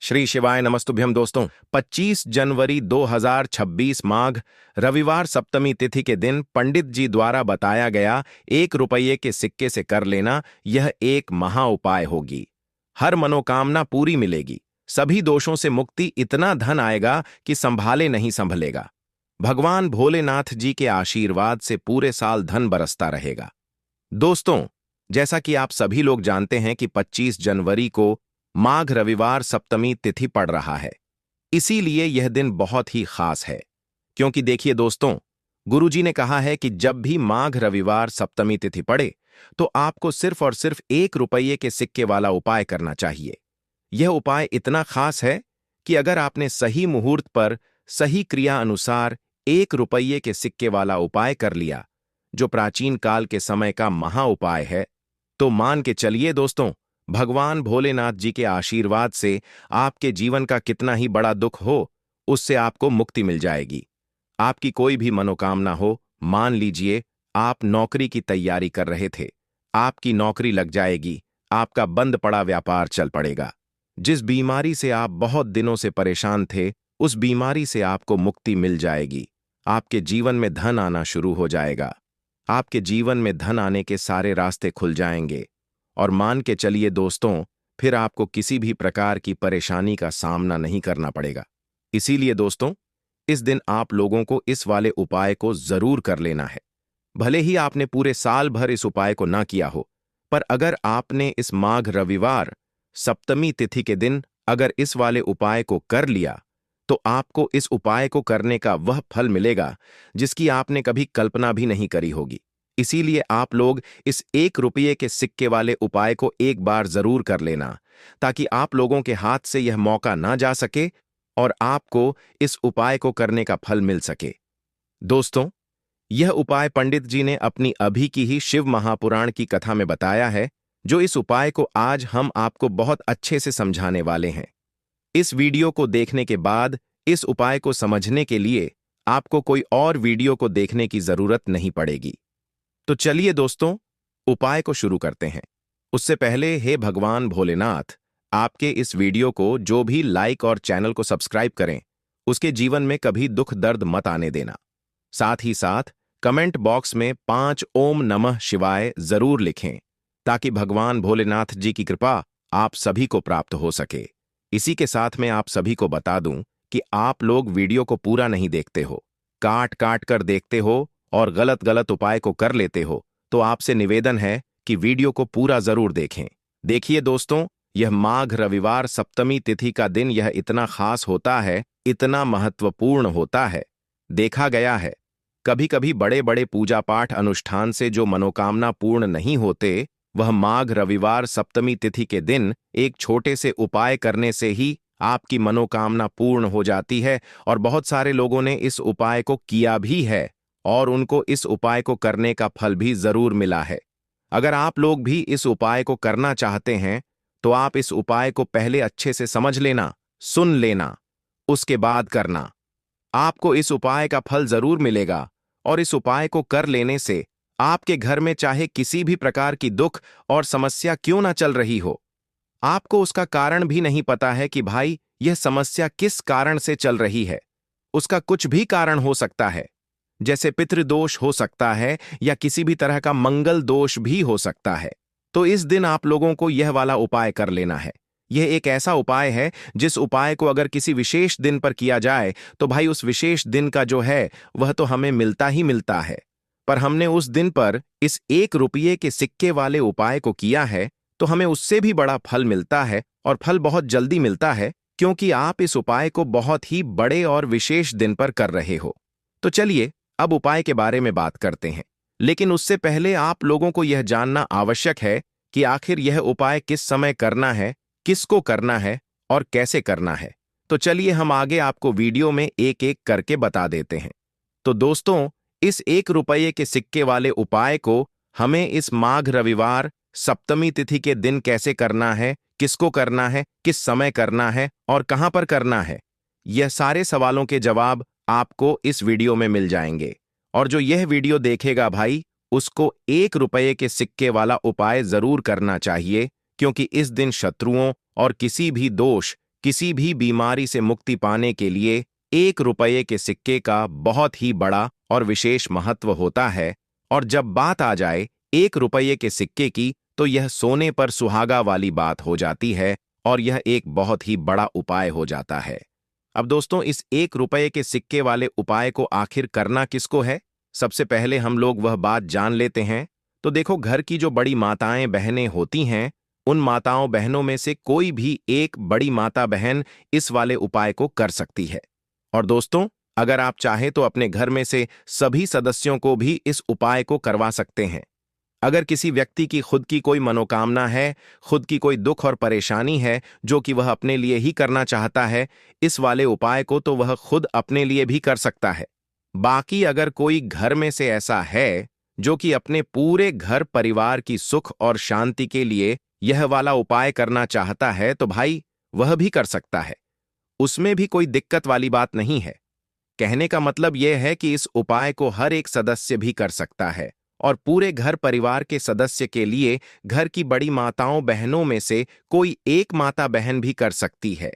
श्री शिवाय नमस्तुभ्यम दोस्तों। 25 जनवरी 2026 माघ रविवार सप्तमी तिथि के दिन पंडित जी द्वारा बताया गया 1 रुपये के सिक्के से कर लेना यह एक महा उपाय होगी। हर मनोकामना पूरी मिलेगी, सभी दोषों से मुक्ति, इतना धन आएगा कि संभाले नहीं संभलेगा। भगवान भोलेनाथ जी के आशीर्वाद से पूरे साल धन बरसता रहेगा। दोस्तों, जैसा कि आप सभी लोग जानते हैं कि 25 जनवरी को माघ रविवार सप्तमी तिथि पड़ रहा है, इसीलिए यह दिन बहुत ही खास है। क्योंकि देखिए दोस्तों, गुरुजी ने कहा है कि जब भी माघ रविवार सप्तमी तिथि पड़े तो आपको सिर्फ और सिर्फ 1 रुपये के सिक्के वाला उपाय करना चाहिए। यह उपाय इतना खास है कि अगर आपने सही मुहूर्त पर सही क्रिया अनुसार 1 रुपये के सिक्के वाला उपाय कर लिया, जो प्राचीन काल के समय का महा उपाय है, तो मान के चलिए दोस्तों, भगवान भोलेनाथ जी के आशीर्वाद से आपके जीवन का कितना ही बड़ा दुख हो, उससे आपको मुक्ति मिल जाएगी। आपकी कोई भी मनोकामना हो, मान लीजिए आप नौकरी की तैयारी कर रहे थे, आपकी नौकरी लग जाएगी, आपका बंद पड़ा व्यापार चल पड़ेगा। जिस बीमारी से आप बहुत दिनों से परेशान थे, उस बीमारी से आपको मुक्ति मिल जाएगी। आपके जीवन में धन आना शुरू हो जाएगा। आपके जीवन में धन आने के सारे रास्ते खुल जाएंगे। और मान के चलिए दोस्तों, फिर आपको किसी भी प्रकार की परेशानी का सामना नहीं करना पड़ेगा। इसीलिए दोस्तों, इस दिन आप लोगों को इस वाले उपाय को जरूर कर लेना है। भले ही आपने पूरे साल भर इस उपाय को ना किया हो, पर अगर आपने इस माघ रविवार सप्तमी तिथि के दिन अगर इस वाले उपाय को कर लिया, तो आपको इस उपाय को करने का वह फल मिलेगा जिसकी आपने कभी कल्पना भी नहीं करी होगी। इसीलिए आप लोग इस 1 रुपये के सिक्के वाले उपाय को एक बार जरूर कर लेना, ताकि आप लोगों के हाथ से यह मौका ना जा सके और आपको इस उपाय को करने का फल मिल सके। दोस्तों, यह उपाय पंडित जी ने अपनी अभी की ही शिव महापुराण की कथा में बताया है, जो इस उपाय को आज हम आपको बहुत अच्छे से समझाने वाले हैं। इस वीडियो को देखने के बाद इस उपाय को समझने के लिए आपको कोई और वीडियो को देखने की जरूरत नहीं पड़ेगी। तो चलिए दोस्तों, उपाय को शुरू करते हैं। उससे पहले हे भगवान भोलेनाथ, आपके इस वीडियो को जो भी लाइक और चैनल को सब्सक्राइब करें, उसके जीवन में कभी दुख दर्द मत आने देना। साथ ही साथ कमेंट बॉक्स में 5 ओम नमः शिवाय जरूर लिखें, ताकि भगवान भोलेनाथ जी की कृपा आप सभी को प्राप्त हो सके। इसी के साथ मैं आप सभी को बता दूं कि आप लोग वीडियो को पूरा नहीं देखते हो, काट काट कर देखते हो और गलत गलत उपाय को कर लेते हो, तो आपसे निवेदन है कि वीडियो को पूरा जरूर देखें। देखिए दोस्तों, यह माघ रविवार सप्तमी तिथि का दिन यह इतना खास होता है, इतना महत्वपूर्ण होता है। देखा गया है, कभी कभी बड़े बड़े पूजा पाठ अनुष्ठान से जो मनोकामना पूर्ण नहीं होते, वह माघ रविवार सप्तमी तिथि के दिन एक छोटे से उपाय करने से ही आपकी मनोकामना पूर्ण हो जाती है। और बहुत सारे लोगों ने इस उपाय को किया भी है और उनको इस उपाय को करने का फल भी जरूर मिला है। अगर आप लोग भी इस उपाय को करना चाहते हैं, तो आप इस उपाय को पहले अच्छे से समझ लेना, सुन लेना, उसके बाद करना। आपको इस उपाय का फल जरूर मिलेगा। और इस उपाय को कर लेने से आपके घर में चाहे किसी भी प्रकार की दुख और समस्या क्यों ना चल रही हो, आपको उसका कारण भी नहीं पता है कि भाई यह समस्या किस कारण से चल रही है। उसका कुछ भी कारण हो सकता है, जैसे पितृदोष हो सकता है या किसी भी तरह का मंगल दोष भी हो सकता है। तो इस दिन आप लोगों को यह वाला उपाय कर लेना है। यह एक ऐसा उपाय है जिस उपाय को अगर किसी विशेष दिन पर किया जाए, तो भाई उस विशेष दिन का जो है वह तो हमें मिलता ही मिलता है। पर हमने उस दिन पर इस 1 रुपये के सिक्के वाले उपाय को किया है, तो हमें उससे भी बड़ा फल मिलता है, और फल बहुत जल्दी मिलता है, क्योंकि आप इस उपाय को बहुत ही बड़े और विशेष दिन पर कर रहे हो। तो चलिए अब उपाय के बारे में बात करते हैं। लेकिन उससे पहले आप लोगों को यह जानना आवश्यक है कि आखिर यह उपाय किस समय करना है, किसको करना है और कैसे करना है। तो चलिए हम आगे आपको वीडियो में एक एक करके बता देते हैं। तो दोस्तों, इस 1 रुपये के सिक्के वाले उपाय को हमें इस माघ रविवार सप्तमी तिथि के दिन कैसे करना है, किसको करना है, किस समय करना है और कहां पर करना है, यह सारे सवालों के जवाब आपको इस वीडियो में मिल जाएंगे। और जो यह वीडियो देखेगा भाई, उसको 1 रुपये के सिक्के वाला उपाय जरूर करना चाहिए, क्योंकि इस दिन शत्रुओं और किसी भी दोष, किसी भी बीमारी से मुक्ति पाने के लिए 1 रुपये के सिक्के का बहुत ही बड़ा और विशेष महत्व होता है। और जब बात आ जाए 1 रुपये के सिक्के की, तो यह सोने पर सुहागा वाली बात हो जाती है और यह एक बहुत ही बड़ा उपाय हो जाता है। अब दोस्तों, इस 1 रुपये के सिक्के वाले उपाय को आखिर करना किसको है? सबसे पहले हम लोग वह बात जान लेते हैं। तो देखो, घर की जो बड़ी माताएं बहनें होती हैं, उन माताओं बहनों में से कोई भी एक बड़ी माता बहन इस वाले उपाय को कर सकती है। और दोस्तों, अगर आप चाहें तो अपने घर में से सभी सदस्यों को भी इस उपाय को करवा सकते हैं। अगर किसी व्यक्ति की खुद की कोई मनोकामना है, खुद की कोई दुख और परेशानी है जो कि वह अपने लिए ही करना चाहता है, इस वाले उपाय को तो वह खुद अपने लिए भी कर सकता है। बाकी अगर कोई घर में से ऐसा है जो कि अपने पूरे घर परिवार की सुख और शांति के लिए यह वाला उपाय करना चाहता है, तो भाई वह भी कर सकता है। उसमें भी कोई दिक्कत वाली बात नहीं है। कहने का मतलब यह है कि इस उपाय को हर एक सदस्य भी कर सकता है और पूरे घर परिवार के सदस्य के लिए घर की बड़ी माताओं बहनों में से कोई एक माता बहन भी कर सकती है।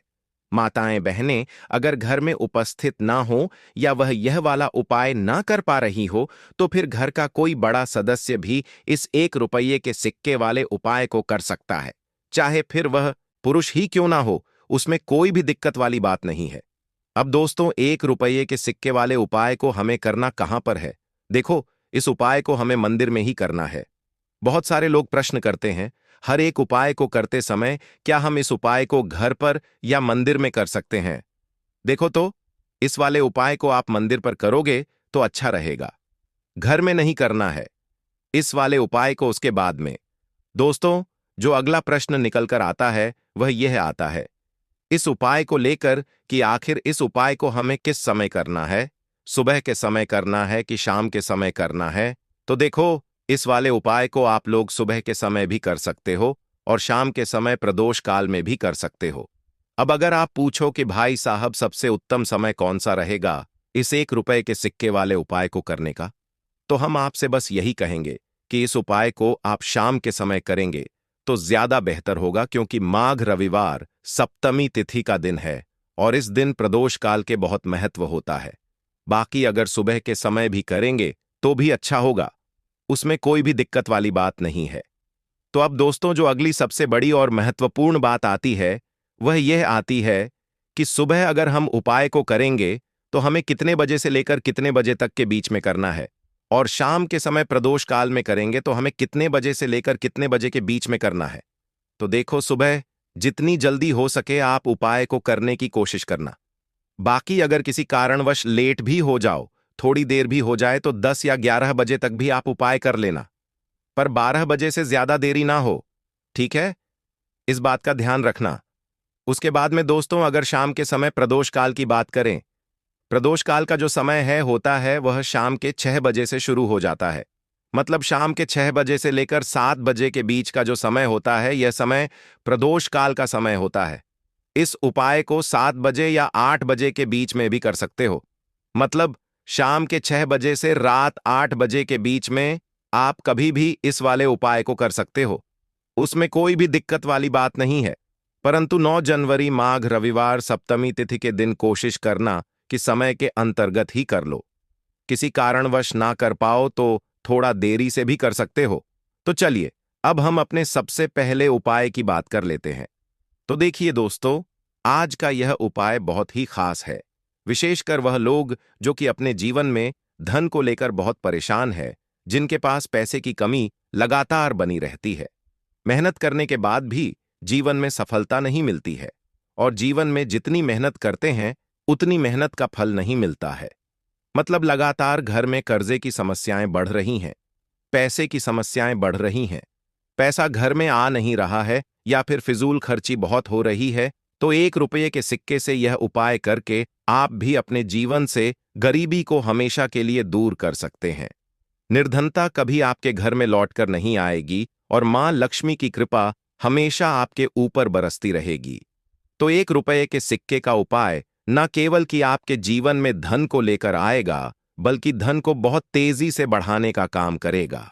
माताएं बहनें अगर घर में उपस्थित ना हो या वह यह वाला उपाय ना कर पा रही हो, तो फिर घर का कोई बड़ा सदस्य भी इस 1 रुपये के सिक्के वाले उपाय को कर सकता है। चाहे फिर वह पुरुष ही क्यों ना हो, उसमें कोई भी दिक्कत वाली बात नहीं है। अब दोस्तों, 1 रुपये के सिक्के वाले उपाय को हमें करना कहां पर है? देखो, इस उपाय को हमें मंदिर में ही करना है। बहुत सारे लोग प्रश्न करते हैं, हर एक उपाय को करते समय क्या हम इस उपाय को घर पर या मंदिर में कर सकते हैं? देखो तो, इस वाले उपाय को आप मंदिर पर करोगे तो अच्छा रहेगा। घर में नहीं करना है। इस वाले उपाय को उसके बाद में। दोस्तों, जो अगला प्रश्न निकलकर आता है वह यह आता है इस उपाय को लेकर कि आखिर इस उपाय को हमें किस समय करना है? सुबह के समय करना है कि शाम के समय करना है? तो देखो, इस वाले उपाय को आप लोग सुबह के समय भी कर सकते हो और शाम के समय प्रदोष काल में भी कर सकते हो। अब अगर आप पूछो कि भाई साहब, सबसे उत्तम समय कौन सा रहेगा इस 1 रुपये के सिक्के वाले उपाय को करने का, तो हम आपसे बस यही कहेंगे कि इस उपाय को आप शाम के समय करेंगे तो ज्यादा बेहतर होगा, क्योंकि माघ रविवार सप्तमी तिथि का दिन है और इस दिन प्रदोष काल के बहुत महत्व होता है। बाकी अगर सुबह के समय भी करेंगे तो भी अच्छा होगा, उसमें कोई भी दिक्कत वाली बात नहीं है। तो अब दोस्तों, जो अगली सबसे बड़ी और महत्वपूर्ण बात आती है वह यह आती है कि सुबह अगर हम उपाय को करेंगे तो हमें कितने बजे से लेकर कितने बजे तक के बीच में करना है, और शाम के समय प्रदोष काल में करेंगे तो हमें कितने बजे से लेकर कितने बजे के बीच में करना है। तो देखो, सुबह जितनी जल्दी हो सके आप उपाय को करने की कोशिश करना। बाकी अगर किसी कारणवश लेट भी हो जाओ, थोड़ी देर भी हो जाए, तो 10 या 11 बजे तक भी आप उपाय कर लेना, पर 12 बजे से ज्यादा देरी ना हो, ठीक है? इस बात का ध्यान रखना। उसके बाद में दोस्तों, अगर शाम के समय प्रदोष काल की बात करें, प्रदोष काल का जो समय है होता है वह शाम के 6 बजे से शुरू हो जाता है। मतलब शाम के 6 बजे से लेकर 7 बजे के बीच का जो समय होता है, यह समय प्रदोष काल का समय होता है। इस उपाय को 7 बजे या 8 बजे के बीच में भी कर सकते हो। मतलब शाम के 6 बजे से रात 8 बजे के बीच में आप कभी भी इस वाले उपाय को कर सकते हो, उसमें कोई भी दिक्कत वाली बात नहीं है। परंतु 9 जनवरी माघ रविवार सप्तमी तिथि के दिन कोशिश करना कि समय के अंतर्गत ही कर लो। किसी कारणवश ना कर पाओ तो थोड़ा देरी से भी कर सकते हो। तो चलिए, अब हम अपने सबसे पहले उपाय की बात कर लेते हैं। तो देखिए दोस्तों, आज का यह उपाय बहुत ही खास है, विशेषकर वह लोग जो कि अपने जीवन में धन को लेकर बहुत परेशान है, जिनके पास पैसे की कमी लगातार बनी रहती है। मेहनत करने के बाद भी जीवन में सफलता नहीं मिलती है और जीवन में जितनी मेहनत करते हैं उतनी मेहनत का फल नहीं मिलता है। मतलब लगातार घर में कर्जे की समस्याएं बढ़ रही हैं, पैसे की समस्याएं बढ़ रही हैं, पैसा घर में आ नहीं रहा है या फिर फिजूल खर्ची बहुत हो रही है। तो 1 रुपये के सिक्के से यह उपाय करके आप भी अपने जीवन से गरीबी को हमेशा के लिए दूर कर सकते हैं। निर्धनता कभी आपके घर में लौटकर नहीं आएगी और मां लक्ष्मी की कृपा हमेशा आपके ऊपर बरसती रहेगी। तो 1 रुपये के सिक्के का उपाय न केवल कि आपके जीवन में धन को लेकर आएगा, बल्कि धन को बहुत तेजी से बढ़ाने का काम करेगा।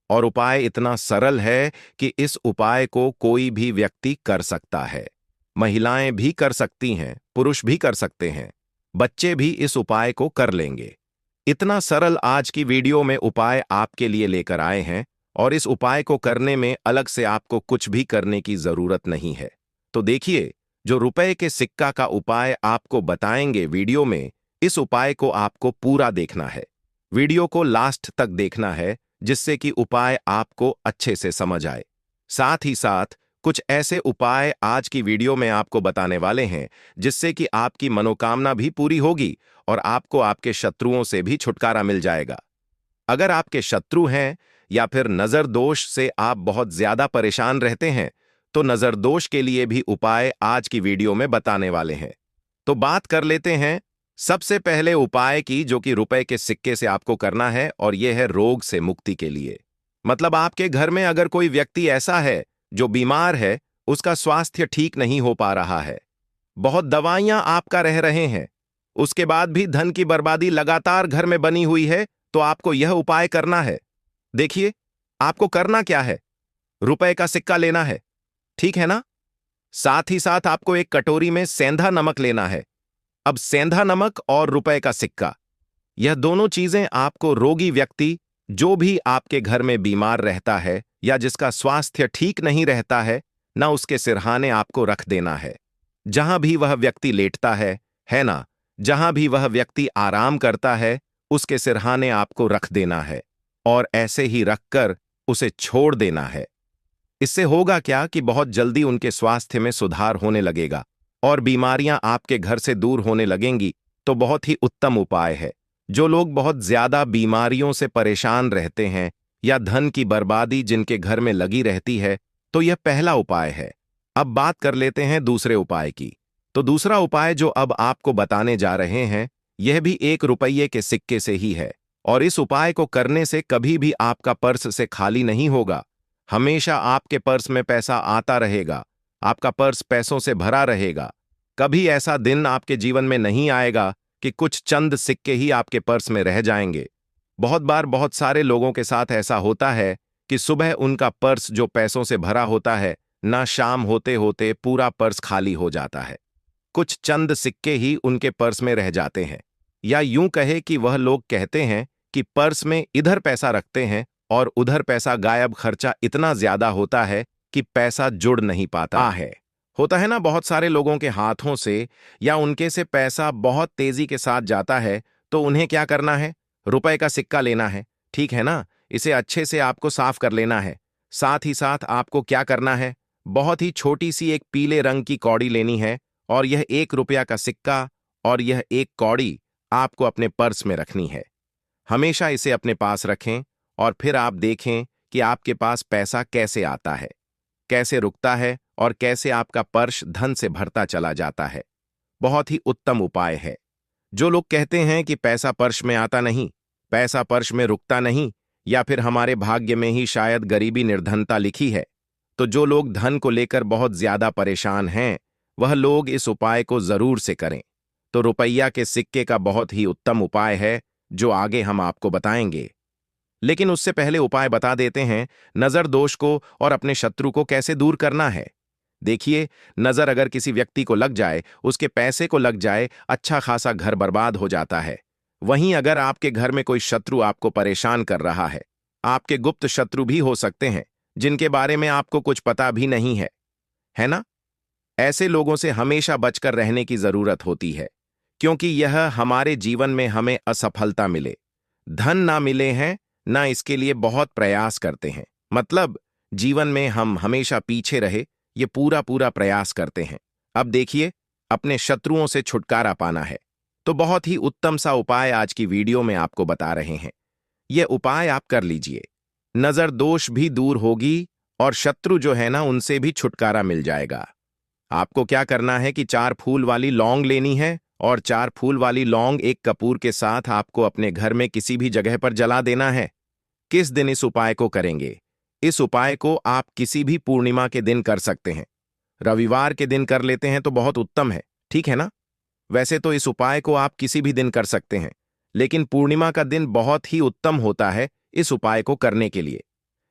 और उपाय इतना सरल है कि इस उपाय को कोई भी व्यक्ति कर सकता है। महिलाएं भी कर सकती हैं, पुरुष भी कर सकते हैं, बच्चे भी इस उपाय को कर लेंगे। इतना सरल आज की वीडियो में उपाय आपके लिए लेकर आए हैं और इस उपाय को करने में अलग से आपको कुछ भी करने की जरूरत नहीं है। तो देखिए, जो रुपए के सिक्का का उपाय आपको बताएंगे वीडियो में, इस उपाय को आपको पूरा देखना है। वीडियो को लास्ट तक देखना है जिससे कि उपाय आपको अच्छे से समझ आए। साथ ही साथ कुछ ऐसे उपाय आज की वीडियो में आपको बताने वाले हैं जिससे कि आपकी मनोकामना भी पूरी होगी और आपको आपके शत्रुओं से भी छुटकारा मिल जाएगा। अगर आपके शत्रु हैं या फिर नजर दोष से आप बहुत ज्यादा परेशान रहते हैं, तो नजर दोष के लिए भी उपाय आज की वीडियो में बताने वाले हैं। तो बात कर लेते हैं सबसे पहले उपाय की, जो कि रुपए के सिक्के से आपको करना है, और यह है रोग से मुक्ति के लिए। मतलब आपके घर में अगर कोई व्यक्ति ऐसा है जो बीमार है, उसका स्वास्थ्य ठीक नहीं हो पा रहा है, बहुत दवाइयां आपका रह रहे हैं, उसके बाद भी धन की बर्बादी लगातार घर में बनी हुई है, तो आपको यह उपाय करना है। देखिए, आपको करना क्या है, रुपए का सिक्का लेना है, ठीक है ना। साथ ही साथ आपको एक कटोरी में सेंधा नमक लेना है। अब सेंधा नमक और रुपए का सिक्का, यह दोनों चीजें आपको रोगी व्यक्ति, जो भी आपके घर में बीमार रहता है या जिसका स्वास्थ्य ठीक नहीं रहता है ना, उसके सिरहाने आपको रख देना है। जहां भी वह व्यक्ति लेटता है ना, जहां भी वह व्यक्ति आराम करता है, उसके सिरहाने आपको रख देना है और ऐसे ही रखकर उसे छोड़ देना है। इससे होगा क्या कि बहुत जल्दी उनके स्वास्थ्य में सुधार होने लगेगा और बीमारियां आपके घर से दूर होने लगेंगी। तो बहुत ही उत्तम उपाय है। जो लोग बहुत ज्यादा बीमारियों से परेशान रहते हैं या धन की बर्बादी जिनके घर में लगी रहती है, तो यह पहला उपाय है। अब बात कर लेते हैं दूसरे उपाय की। तो दूसरा उपाय जो अब आपको बताने जा रहे हैं, यह भी 1 रुपये के सिक्के से ही है और इस उपाय को करने से कभी भी आपका पर्स से खाली नहीं होगा। हमेशा आपके पर्स में पैसा आता रहेगा, आपका पर्स पैसों से भरा रहेगा। कभी ऐसा दिन आपके जीवन में नहीं आएगा कि कुछ चंद सिक्के ही आपके पर्स में रह जाएंगे। बहुत बार बहुत सारे लोगों के साथ ऐसा होता है कि सुबह उनका पर्स जो पैसों से भरा होता है ना, शाम होते होते पूरा पर्स खाली हो जाता है। कुछ चंद सिक्के ही उनके पर्स में रह जाते हैं, या यूं कहे कि वह लोग कहते हैं कि पर्स में इधर पैसा रखते हैं और उधर पैसा गायब, खर्चा इतना ज्यादा होता है कि पैसा जुड़ नहीं पाता है। होता है ना, बहुत सारे लोगों के हाथों से या उनके से पैसा बहुत तेजी के साथ जाता है, तो उन्हें क्या करना है, रुपए का सिक्का लेना है, ठीक है ना। इसे अच्छे से आपको साफ कर लेना है। साथ ही साथ आपको क्या करना है, बहुत ही छोटी सी एक पीले रंग की कौड़ी लेनी है और यह 1 रुपया का सिक्का और यह एक कौड़ी आपको अपने पर्स में रखनी है। हमेशा इसे अपने पास रखें और फिर आप देखें कि आपके पास पैसा कैसे आता है, कैसे रुकता है और कैसे आपका पर्स धन से भरता चला जाता है। बहुत ही उत्तम उपाय है। जो लोग कहते हैं कि पैसा पर्स में आता नहीं, पैसा पर्स में रुकता नहीं, या फिर हमारे भाग्य में ही शायद गरीबी निर्धनता लिखी है, तो जो लोग धन को लेकर बहुत ज्यादा परेशान हैं, वह लोग इस उपाय को जरूर से करें। तो रुपया के सिक्के का बहुत ही उत्तम उपाय है जो आगे हम आपको बताएंगे। लेकिन उससे पहले उपाय बता देते हैं नजर दोष को और अपने शत्रु को कैसे दूर करना है। देखिए, नजर अगर किसी व्यक्ति को लग जाए, उसके पैसे को लग जाए, अच्छा खासा घर बर्बाद हो जाता है। वहीं अगर आपके घर में कोई शत्रु आपको परेशान कर रहा है, आपके गुप्त शत्रु भी हो सकते हैं जिनके बारे में आपको कुछ पता भी नहीं है ना। ऐसे लोगों से हमेशा बचकर रहने की जरूरत होती है, क्योंकि यह हमारे जीवन में हमें असफलता मिले, धन ना मिले हैं ना, इसके लिए बहुत प्रयास करते हैं। मतलब जीवन में हम हमेशा पीछे रहे, ये पूरा प्रयास करते हैं। अब देखिए, अपने शत्रुओं से छुटकारा पाना है, तो बहुत ही उत्तम सा उपाय आज की वीडियो में आपको बता रहे हैं। यह उपाय आप कर लीजिए, नजर दोष भी दूर होगी और शत्रु जो है ना, उनसे भी छुटकारा मिल जाएगा। आपको क्या करना है कि 4 फूल वाली लौंग लेनी है और 4 फूल वाली लौंग एक कपूर के साथ आपको अपने घर में किसी भी जगह पर जला देना है। किस दिन इस उपाय को करेंगे? इस उपाय को आप किसी भी पूर्णिमा के दिन कर सकते हैं। रविवार के दिन कर लेते हैं तो बहुत उत्तम है, ठीक है ना। वैसे तो इस उपाय को आप किसी भी दिन कर सकते हैं, लेकिन पूर्णिमा का दिन बहुत ही उत्तम होता है इस उपाय को करने के लिए।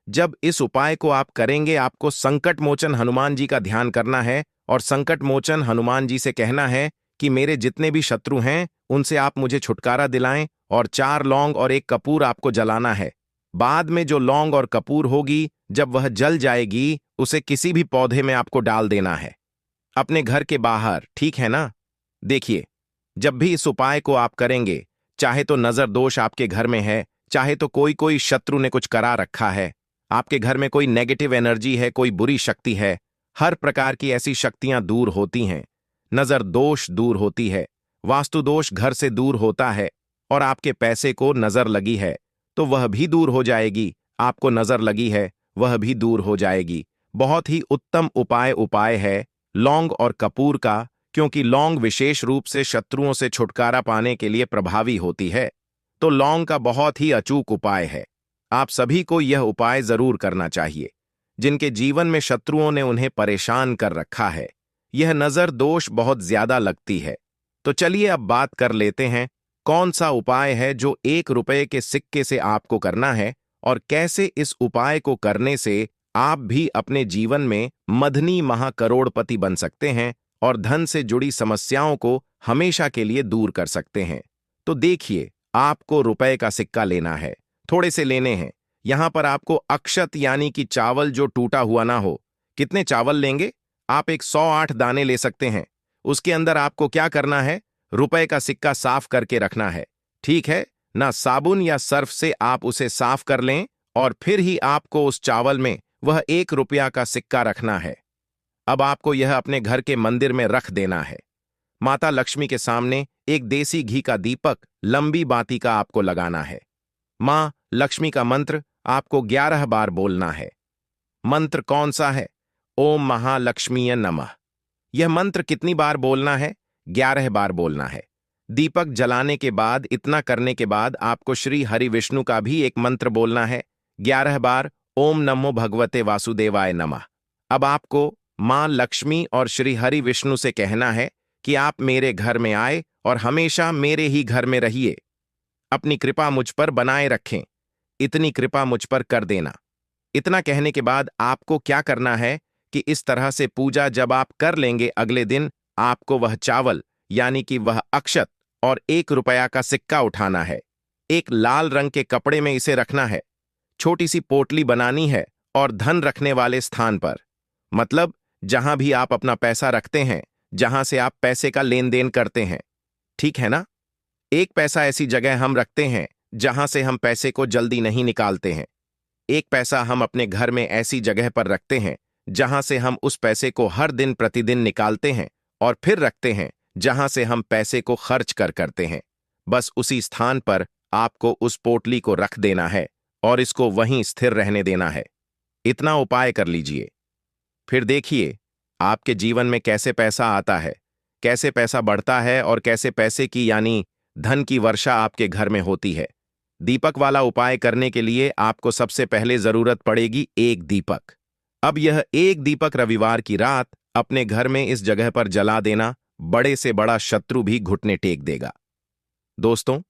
जब इस उपाय को आप करेंगे, आपको संकट मोचन हनुमान जी का ध्यान करना है और संकट मोचन हनुमान जी से कहना है कि मेरे जितने भी शत्रु हैं उनसे आप मुझे छुटकारा दिलाएं, और 4 लौंग और 1 कपूर आपको जलाना है। बाद में जो लौंग और कपूर होगी, जब वह जल जाएगी, उसे किसी भी पौधे में आपको डाल देना है, अपने घर के बाहर, ठीक है ना? देखिए, जब भी इस उपाय को आप करेंगे, चाहे तो नजर दोष आपके घर में है, चाहे तो कोई कोई शत्रु ने कुछ करा रखा है, आपके घर में कोई नेगेटिव एनर्जी है, कोई बुरी शक्ति है, हर प्रकार की ऐसी शक्तियां दूर होती हैं। नजर दोष दूर होती है, वास्तु दोष घर से दूर होता है, और आपके पैसे को नजर लगी है तो वह भी दूर हो जाएगी, आपको नजर लगी है वह भी दूर हो जाएगी। बहुत ही उत्तम उपाय है लौंग और कपूर का, क्योंकि लौंग विशेष रूप से शत्रुओं से छुटकारा पाने के लिए प्रभावी होती है, तो लौंग का बहुत ही अचूक उपाय है। आप सभी को यह उपाय जरूर करना चाहिए जिनके जीवन में शत्रुओं ने उन्हें परेशान कर रखा है। यह नजर दोष बहुत ज्यादा लगती है। तो चलिए अब बात कर लेते हैं कौन सा उपाय है जो 1 रुपए के सिक्के से आपको करना है, और कैसे इस उपाय को करने से आप भी अपने जीवन में मधनी महाकरोड़पति बन सकते हैं और धन से जुड़ी समस्याओं को हमेशा के लिए दूर कर सकते हैं। तो देखिए, आपको रुपए का सिक्का लेना है, थोड़े से लेने हैं। यहां पर आपको अक्षत यानी कि चावल जो टूटा हुआ ना हो। कितने चावल लेंगे? आप एक 108 दाने ले सकते हैं। उसके अंदर आपको क्या करना है? रुपए का सिक्का साफ करके रखना है, ठीक है ना? साबुन या सर्फ से आप उसे साफ कर लें और फिर ही आपको उस चावल में वह 1 रुपया का सिक्का रखना है। अब आपको यह अपने घर के मंदिर में रख देना है। माता लक्ष्मी के सामने एक देसी घी का दीपक लंबी बाती का आपको लगाना है। मां लक्ष्मी का मंत्र आपको 11 बार बोलना है। मंत्र कौन सा है? ओम महालक्ष्मीय नमः। यह मंत्र कितनी बार बोलना है? 11 बार बोलना है। दीपक जलाने के बाद, इतना करने के बाद आपको श्री हरि विष्णु का भी एक मंत्र बोलना है 11 बार, ओम नमो भगवते वासुदेवाय नमः। अब आपको मां लक्ष्मी और श्री हरि विष्णु से कहना है कि आप मेरे घर में आए और हमेशा मेरे ही घर में रहिए। अपनी कृपा मुझ पर बनाए रखें, इतनी कृपा मुझ पर कर देना। इतना कहने के बाद आपको क्या करना है कि इस तरह से पूजा जब आप कर लेंगे, अगले दिन आपको वह चावल यानी कि वह अक्षत और 1 रुपया का सिक्का उठाना है। एक लाल रंग के कपड़े में इसे रखना है। छोटी सी पोटली बनानी है और धन रखने वाले स्थान पर, मतलब जहां भी आप अपना पैसा रखते हैं, जहां से आप पैसे का लेन देन करते हैं, ठीक है ना? 1 पैसा ऐसी जगह हम रखते हैं जहां से हम पैसे को जल्दी नहीं निकालते हैं। 1 पैसा हम अपने घर में ऐसी जगह पर रखते हैं जहां से हम उस पैसे को हर दिन प्रतिदिन निकालते हैं और फिर रखते हैं जहां से हम पैसे को खर्च करते हैं। बस उसी स्थान पर आपको उस पोटली को रख देना है और इसको वहीं स्थिर रहने देना है। इतना उपाय कर लीजिए, फिर देखिए आपके जीवन में कैसे पैसा आता है, कैसे पैसा बढ़ता है और कैसे पैसे की यानी धन की वर्षा आपके घर में होती है। दीपक वाला उपाय करने के लिए आपको सबसे पहले जरूरत पड़ेगी 1 दीपक। अब यह 1 दीपक रविवार की रात अपने घर में इस जगह पर जला देना, बड़े से बड़ा शत्रु भी घुटने टेक देगा। दोस्तों,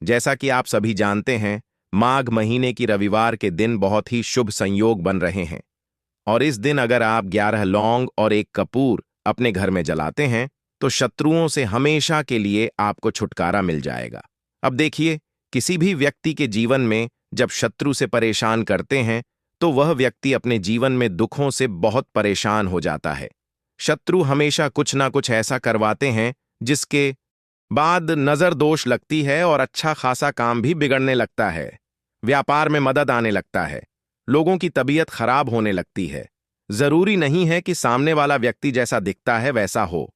जैसा कि आप सभी जानते हैं, माघ महीने की रविवार के दिन बहुत ही शुभ संयोग बन रहे हैं, और इस दिन अगर आप 11 लौंग और 1 कपूर अपने घर में जलाते हैं तो शत्रुओं से हमेशा के लिए आपको छुटकारा मिल जाएगा। अब देखिए, किसी भी व्यक्ति के जीवन में जब शत्रु से परेशान करते हैं तो वह व्यक्ति अपने जीवन में दुखों से बहुत परेशान हो जाता है। शत्रु हमेशा कुछ ना कुछ ऐसा करवाते हैं जिसके बाद नजर दोष लगती है और अच्छा खासा काम भी बिगड़ने लगता है। व्यापार में मदद आने लगता है, लोगों की तबीयत खराब होने लगती है। जरूरी नहीं है कि सामने वाला व्यक्ति जैसा दिखता है वैसा हो।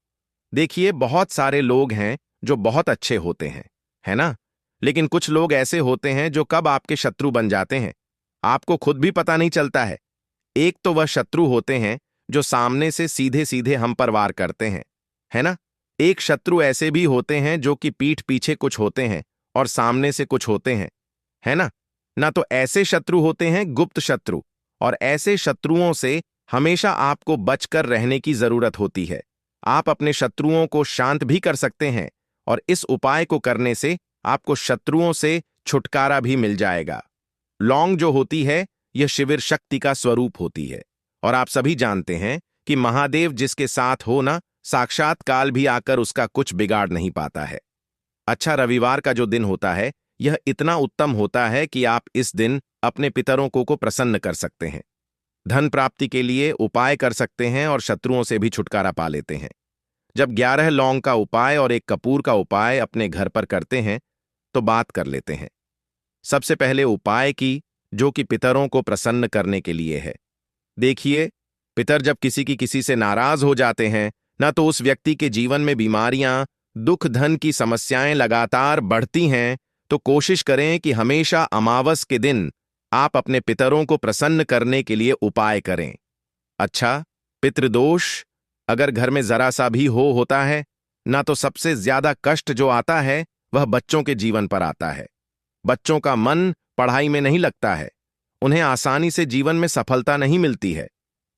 देखिए, बहुत सारे लोग हैं जो बहुत अच्छे होते हैं, है ना? लेकिन कुछ लोग ऐसे होते हैं जो कब आपके शत्रु बन जाते हैं आपको खुद भी पता नहीं चलता है। एक तो वह शत्रु होते हैं जो सामने से सीधे सीधे हम पर वार करते हैं, है ना? एक शत्रु ऐसे भी होते हैं जो कि पीठ पीछे कुछ होते हैं और सामने से कुछ होते हैं, है ना? ना तो ऐसे शत्रु होते हैं गुप्त शत्रु, और ऐसे शत्रुओं से हमेशा आपको बचकर रहने की जरूरत होती है। आप अपने शत्रुओं को शांत भी कर सकते हैं और इस उपाय को करने से आपको शत्रुओं से छुटकारा भी मिल जाएगा। लौंग जो होती है, यह शिविर शक्ति का स्वरूप होती है, और आप सभी जानते हैं कि महादेव जिसके साथ हो ना, साक्षात काल भी आकर उसका कुछ बिगाड़ नहीं पाता है। अच्छा, रविवार का जो दिन होता है यह इतना उत्तम होता है कि आप इस दिन अपने पितरों को प्रसन्न कर सकते हैं, धन प्राप्ति के लिए उपाय कर सकते हैं और शत्रुओं से भी छुटकारा पा लेते हैं। जब 11 लौंग का उपाय और 1 कपूर का उपाय अपने घर पर करते हैं तो बात कर लेते हैं। सबसे पहले उपाय की, जो कि पितरों को प्रसन्न करने के लिए है। देखिए, पितर जब किसी से नाराज हो जाते हैं ना, तो उस व्यक्ति के जीवन में बीमारियां, दुख, धन की समस्याएं लगातार बढ़ती हैं, तो कोशिश करें कि हमेशा अमावस के दिन आप अपने पितरों को प्रसन्न करने के लिए उपाय करें। अच्छा, पितृदोष अगर घर में जरा सा भी होता है ना, तो सबसे ज्यादा कष्ट जो आता है वह बच्चों के जीवन पर आता है। बच्चों का मन पढ़ाई में नहीं लगता है, उन्हें आसानी से जीवन में सफलता नहीं मिलती है।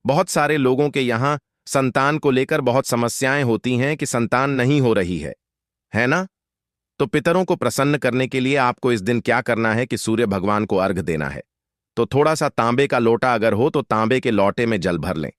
बहुत सारे लोगों के यहां संतान को लेकर बहुत समस्याएं होती हैं कि संतान नहीं हो रही है ना? तो पितरों को प्रसन्न करने के लिए आपको इस दिन क्या करना है कि सूर्य भगवान को अर्घ देना है। तो थोड़ा सा तांबे का लोटा अगर हो तो तांबे के लोटे में जल भर लें,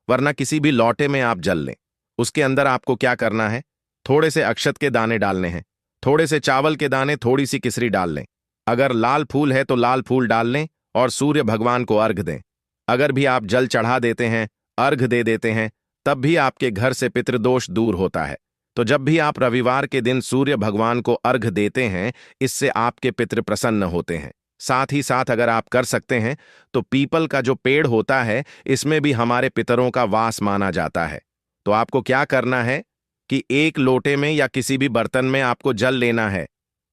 वरना किसी भी लोटे में आप जल लें। उसके अंदर आपको क्या करना है, थोड़े से अक्षत के दाने डालने हैं, थोड़े से चावल के दाने, थोड़ी सी किसरी डाल लें। अगर लाल फूल है तो लाल फूल डाल लें और सूर्य भगवान को अर्घ दें। अगर भी आप जल चढ़ा देते हैं, अर्घ दे देते हैं, तब भी आपके घर से पितृदोष दूर होता है। तो जब भी आप रविवार के दिन सूर्य भगवान को अर्घ देते हैं, इससे आपके पितृ प्रसन्न होते हैं। साथ ही साथ अगर आप कर सकते हैं तो पीपल का जो पेड़ होता है, इसमें भी हमारे पितरों का वास माना जाता है। तो आपको क्या करना है कि 1 लोटे में या किसी भी बर्तन में आपको जल लेना है,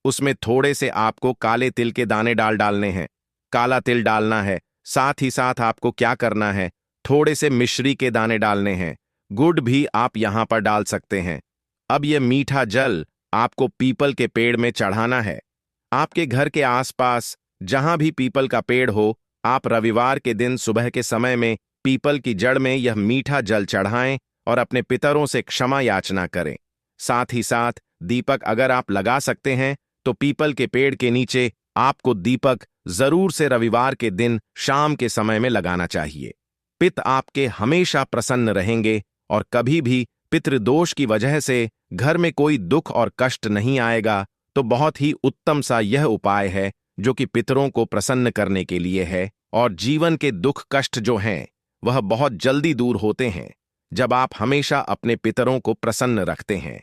उसमें थोड़े से आपको काले तिल के दाने डालने हैं, काला तिल डालना है। साथ ही साथ आपको क्या करना है, थोड़े से मिश्री के दाने डालने हैं, गुड़ भी आप यहां पर डाल सकते हैं। अब यह मीठा जल आपको पीपल के पेड़ में चढ़ाना है। आपके घर के आसपास जहां भी पीपल का पेड़ हो, आप रविवार के दिन सुबह के समय में पीपल की जड़ में यह मीठा जल चढ़ाएं और अपने पितरों से क्षमा याचना करें। साथ ही साथ दीपक अगर आप लगा सकते हैं तो पीपल के पेड़ के नीचे आपको दीपक जरूर से रविवार के दिन शाम के समय में लगाना चाहिए। पित आपके हमेशा प्रसन्न रहेंगे और कभी भी पितृदोष की वजह से घर में कोई दुख और कष्ट नहीं आएगा। तो बहुत ही उत्तम सा यह उपाय है जो कि पितरों को प्रसन्न करने के लिए है, और जीवन के दुख कष्ट जो हैं वह बहुत जल्दी दूर होते हैं जब आप हमेशा अपने पितरों को प्रसन्न रखते हैं।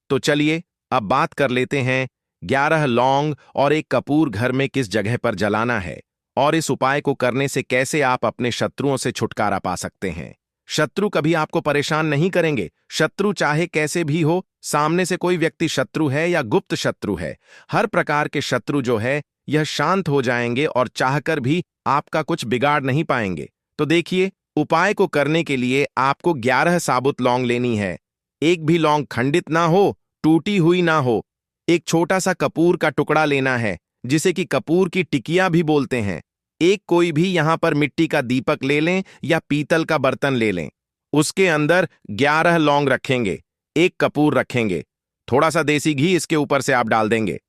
तो चलिए अब बात कर लेते हैं 11 लौंग और 1 कपूर घर में किस जगह पर जलाना है और इस उपाय को करने से कैसे आप अपने शत्रुओं से छुटकारा पा सकते हैं। शत्रु कभी आपको परेशान नहीं करेंगे। शत्रु चाहे कैसे भी हो, सामने से कोई व्यक्ति शत्रु है या गुप्त शत्रु है, हर प्रकार के शत्रु जो है यह शांत हो जाएंगे और चाहकर भी आपका कुछ बिगाड़ नहीं पाएंगे। तो देखिए, उपाय को करने के लिए आपको 11 साबुत लौंग लेनी है। एक भी लौंग खंडित ना हो, टूटी हुई ना हो। एक छोटा सा कपूर का टुकड़ा लेना है, जिसे कि कपूर की टिकिया भी बोलते हैं। एक कोई भी यहां पर मिट्टी का दीपक ले लें या पीतल का बर्तन ले लें। उसके अंदर 11 लौंग रखेंगे, 1 कपूर रखेंगे, थोड़ा सा देसी घी इसके ऊपर से आप डाल देंगे।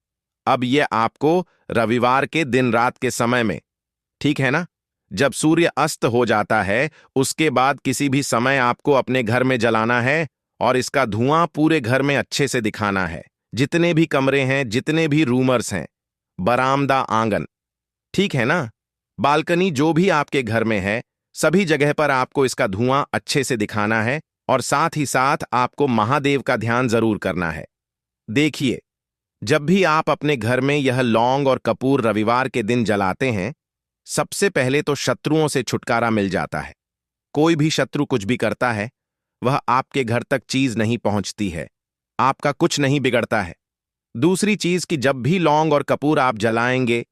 अब यह आपको रविवार के दिन रात के समय में, ठीक है ना, जब सूर्य अस्त हो जाता है उसके बाद किसी भी समय आपको अपने घर में जलाना है और इसका धुआं पूरे घर में अच्छे से दिखाना है। जितने भी कमरे हैं, जितने भी रूमर्स हैं, बरामदा, आंगन, ठीक है ना, बालकनी, जो भी आपके घर में है, सभी जगह पर आपको इसका धुआं अच्छे से दिखाना है। और साथ ही साथ आपको महादेव का ध्यान जरूर करना है। देखिए, जब भी आप अपने घर में यह लौंग और कपूर रविवार के दिन जलाते हैं, सबसे पहले तो शत्रुओं से छुटकारा मिल जाता है। कोई भी शत्रु कुछ भी करता है, वह आपके घर तक चीज नहीं पहुंचती है, आपका कुछ नहीं बिगड़ता है। दूसरी चीज कि जब भी लौंग और कपूर आप जलाएंगे,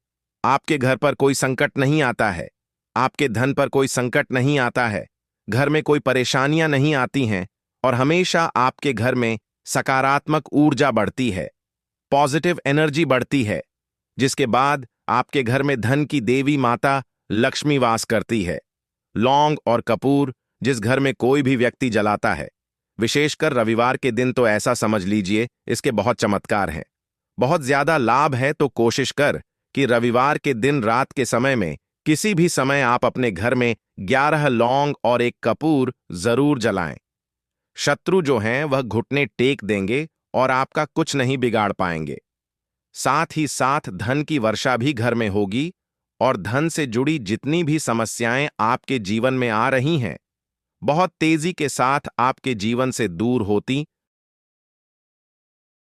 आपके घर पर कोई संकट नहीं आता है, आपके धन पर कोई संकट नहीं आता है, घर में कोई परेशानियां नहीं आती हैं और हमेशा आपके घर में सकारात्मक ऊर्जा बढ़ती है, पॉजिटिव एनर्जी बढ़ती है, जिसके बाद आपके घर में धन की देवी माता लक्ष्मी वास करती है। लौंग और कपूर जिस घर में कोई भी व्यक्ति जलाता है, विशेषकर रविवार के दिन, तो ऐसा समझ लीजिए इसके बहुत चमत्कार हैं, बहुत ज्यादा लाभ है। तो कोशिश कर कि रविवार के दिन रात के समय में किसी भी समय आप अपने घर में 11 लौंग और एक कपूर जरूर जलाएं। शत्रु जो हैं वह घुटने टेक देंगे और आपका कुछ नहीं बिगाड़ पाएंगे। साथ ही साथ धन की वर्षा भी घर में होगी और धन से जुड़ी जितनी भी समस्याएं आपके जीवन में आ रही हैं बहुत तेजी के साथ आपके जीवन से दूर होती